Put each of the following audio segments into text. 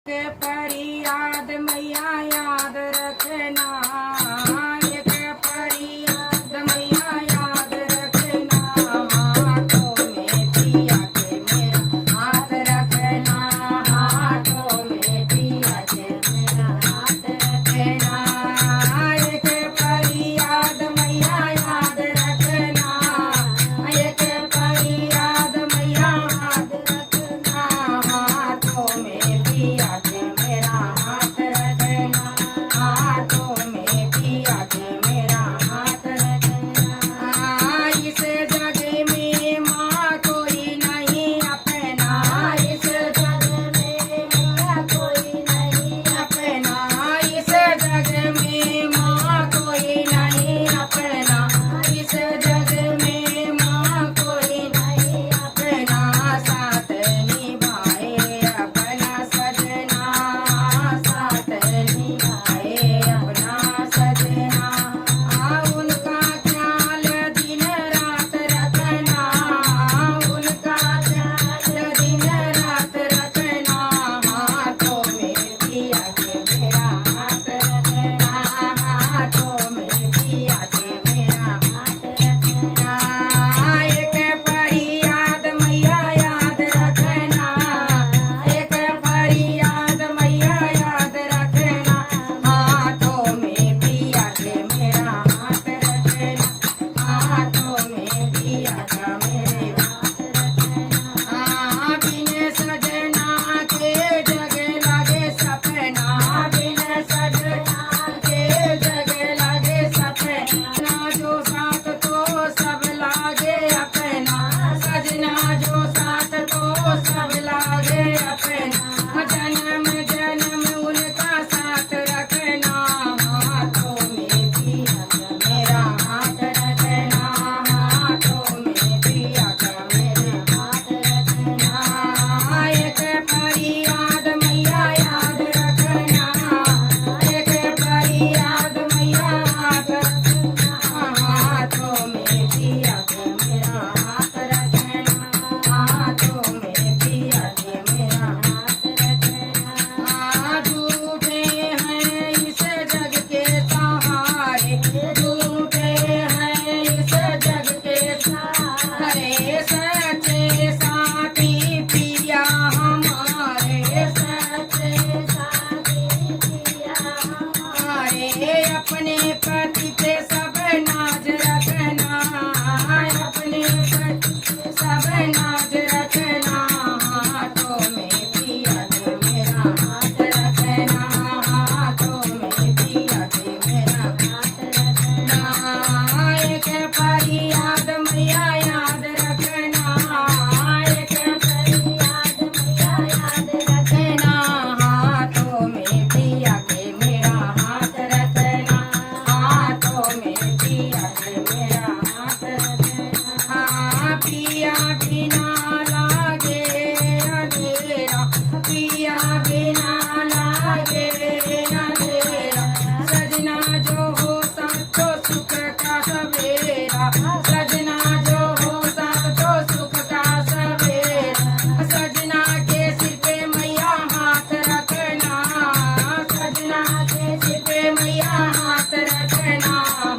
फरियाद मैया याद रखना, एक फरियाद मैया याद रखना, हाथों में दिया के मेरा हाथ रखना, हाथों में दिया के मेरा हाथ रखना, एक फरियाद मैया याद रखना, एक फरियाद मैया याद रखना, हाथों में दिया के मेरा हाथ रखना, हाथों में दिया के मेरा हाथ रखना, इस जग में माँ कोई नहीं अपना, इस जग में माँ कोई नहीं अपना, इस जग में माँ कोई नहीं अपना, इस जग में माँ कोई नहीं अपना, साथ निभाए अपना सजना, साथ निभाए अपना सजना, उनका ख्याल दिन रात रखना, उनका ख्याल दिन रात रखना, हाथों में दिया के मेरा हाथ रखना, हाथों में दिया के मेरा हाथ रखना, एक फरियाद मैया याद रखना, एक फरियाद मैया याद रखना, हाथों में दिया के मेरा हाथ रखना, हाथों में दिया का मेरे हाथ रखना, बिन सजना के जग लागे सपना, बिन सजना के जग लागे सपना, जो साथ तो सब लागे अपना, सजना जो साथ तो सब लागे अपना, जन्म जन्म उनका साथ रखना, हाथों में दिया का मेरा हाथ रखना, हाथों में दिया का मेरा हाथ रखना, एक फरियाद मैया याद रखना, एक फरियाद मैया याद रखना, हाथों में दिया के मेरा हाथ रखना, हाथों में दिया के मेरा हाथ रखना, झूठे हैं इस जग के सहारे, झूठे हैं इस जग के सहारे, सच्चे साथी पिया हमारे, सच्चे साथी पिया हमारे, अपने पति पे सब नाज रखना, अपने पति पे सब नाज रखना, हाथों में दिया के मेरा हाथ रखना, हाथों में दिया के मेरा हाथ रखना, एक फरियाद मैया याद रखना, एक फरियाद मैया याद रखना, हाथों में दिया के मेरा हाथ रखना, हाथों में दिया के मेरा हाथ रखना, पिया बिना लागे अंधेरा, पिया बिना लागे अंधेरा, सजना जो हो साथ तो सुख का सवेरा, सजना जो हो साथ तो सुख का सवेरा, सजना के सिर पे मैया हाथ रखना, सजना के सिर पे मैया हाथ रखना,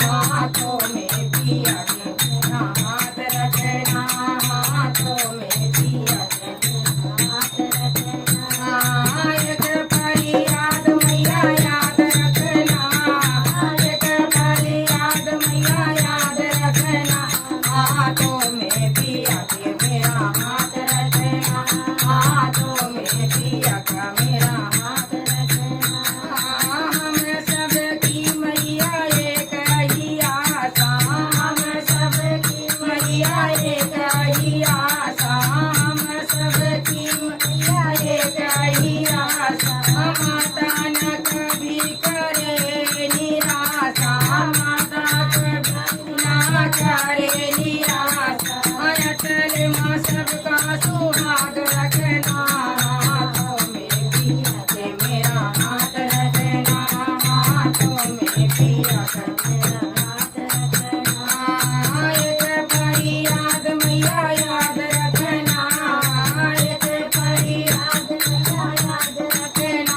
हाथों में दिया के मेरा हाथ रखना, हाथों में दिया के मेरा हाथ रखना, एक फरियाद मैया याद रखना, एक फरियाद मैया याद रखना, हाथों में दिया के मेरा हाथ रखना, हाथों में दिया का मेरा हाथ रखना, हम सबकी मैया एक ही आशा, हम सबकी मैया एक ही आशा, हम सबकी मैया एक ही आशा, माता न कभी करे निराशा, माता कभी ना करे निराशा, अटल माँ सबका सुहाग रखना, हाथों में दिया के मेरा हाथ रखना, हाथों में दिया के मेरा हाथ रखना, एक फरियाद मैया याद रखना, एक फरियाद मैया याद रखना,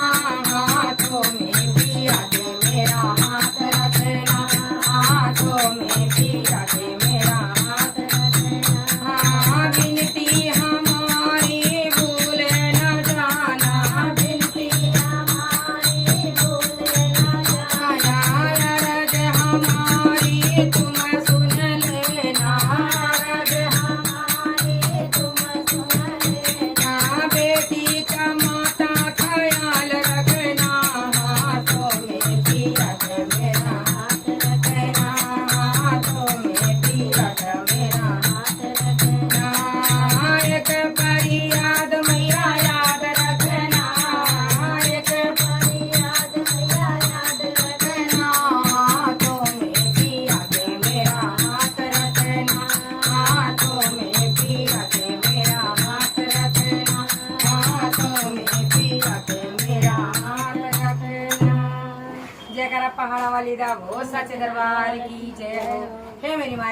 याद रखना। जयकारा पहाड़ा वाली दा वो सच दरबार की जय। हे मेरी माई।